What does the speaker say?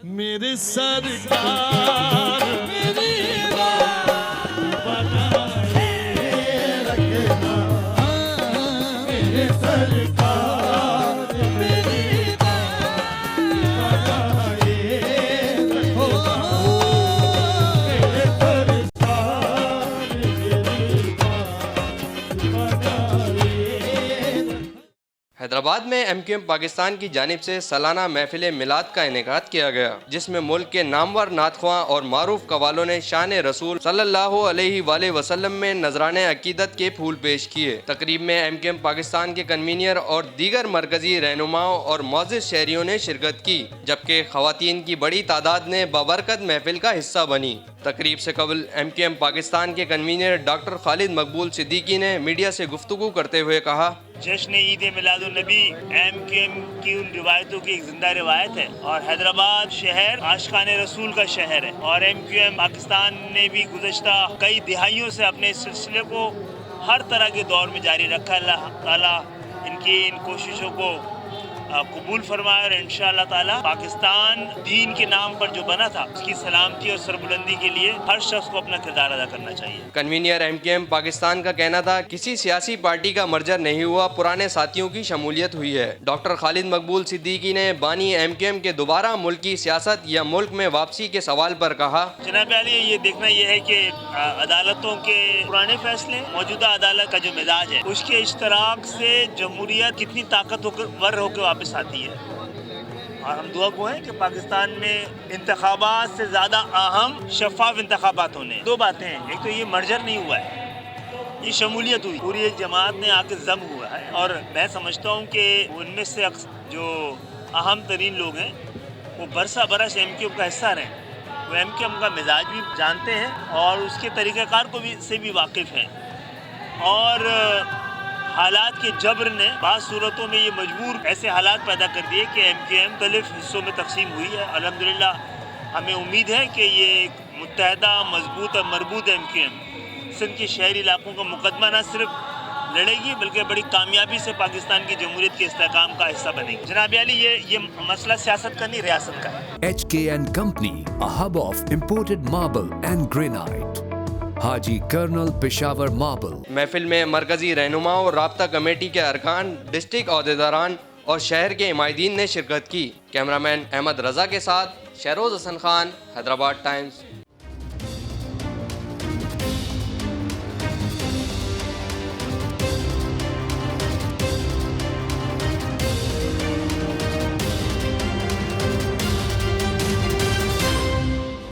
میرے سرکار میری بات بنائے رکھنا، میرے سرکار میری بات بنائے رکھنا، میرے سرکار میری بات بنائے۔ حیدرآباد میں ایم کیو ایم پاکستان کی جانب سے سالانہ محفل میلاد کا انعقاد کیا گیا، جس میں ملک کے نامور نعت خواں اور معروف قوالوں نے شان رسول صلی اللہ علیہ وآلہ وسلم میں نذرانے عقیدت کے پھول پیش کیے۔ تقریب میں ایم کیو ایم پاکستان کے کنوینر اور دیگر مرکزی رہنماؤں اور معزز شہریوں نے شرکت کی، جبکہ خواتین کی بڑی تعداد نے بابرکت محفل کا حصہ بنی۔ تقریب سے قبل ایم کیو ایم پاکستان کے کنوینر ڈاکٹر خالد مقبول صدیقی نے میڈیا سے گفتگو کرتے ہوئے کہا، جشن عید میلاد النبی ایم کیو ایم کی ان روایتوں کی ایک زندہ روایت ہے، اور حیدرآباد شہر عاشقان رسول کا شہر ہے، اور ایم کیو ایم پاکستان نے بھی گزشتہ کئی دہائیوں سے اپنے اس سلسلے کو ہر طرح کے دور میں جاری رکھا۔ اللہ تعالیٰ ان کی ان کوششوں کو قبول فرمائے، اور انشاءاللہ تعالیٰ پاکستان دین کے نام پر جو بنا تھا اس کی سلامتی اور سربلندی کے لیے ہر شخص کو اپنا کردار ادا کرنا چاہیے۔ Convener MQM Pakistan کا کہنا تھا، کسی سیاسی پارٹی کا مرجر نہیں ہوا، پرانے ساتھیوں کی شمولیت ہوئی ہے۔ ڈاکٹر خالد مقبول صدیقی نے بانی ایم کیو ایم کے دوبارہ ملکی سیاست یا ملک میں واپسی کے سوال پر کہا، جناب عالی، یہ دیکھنا یہ ہے کہ عدالتوں کے پرانے فیصلے، موجودہ عدالت کا جو مزاج ہے، اس کے اشتراک سے جمہوریت کتنی طاقتور ہو کے واپس آتی ہے، اور ہم دعا گو ہیں کہ پاکستان میں انتخابات سے زیادہ اہم شفاف انتخابات ہونے ہیں۔ دو باتیں ہیں، ایک تو یہ مرجر نہیں ہوا ہے، یہ شمولیت ہوئی، پوری ایک جماعت نے آ کے ضم ہوا ہے، اور میں سمجھتا ہوں کہ ان میں سے جو اہم ترین لوگ ہیں وہ برسہ برس ایم کیو ایم کا حصہ رہے ہیں، وہ ایم کیو ایم کا مزاج بھی جانتے ہیں اور اس کے طریقہ کار کو بھی سے بھی واقف ہیں، اور حالات کے جبر نے بعض صورتوں میں یہ مجبور ایسے حالات پیدا کر دیے کہ ایم کیو ایم مختلف حصوں میں تقسیم ہوئی ہے۔ الحمدللہ ہمیں امید ہے کہ یہ ایک متحدہ، مضبوط اور مربوط ایم کیو ایم سندھ کے شہری علاقوں کا مقدمہ نہ صرف لڑے گی بلکہ بڑی کامیابی سے پاکستان کی جمہوریت کے استحکام کا حصہ بنے گی۔ جناب عالی، یہ مسئلہ سیاست کا نہیں، ریاست کا ہے۔ HK & Company, a hub of imported marble and granite. Haji colonel Peshawar marble. محفل میں مرکزی رہنماؤں، رابطہ کمیٹی کے ارکان، ڈسٹرکٹ عہدیداران اور شہر کے عمائدین نے شرکت کی۔ کیمرامین احمد رضا کے ساتھ شہروز حسن خان، حیدرآباد ٹائمز۔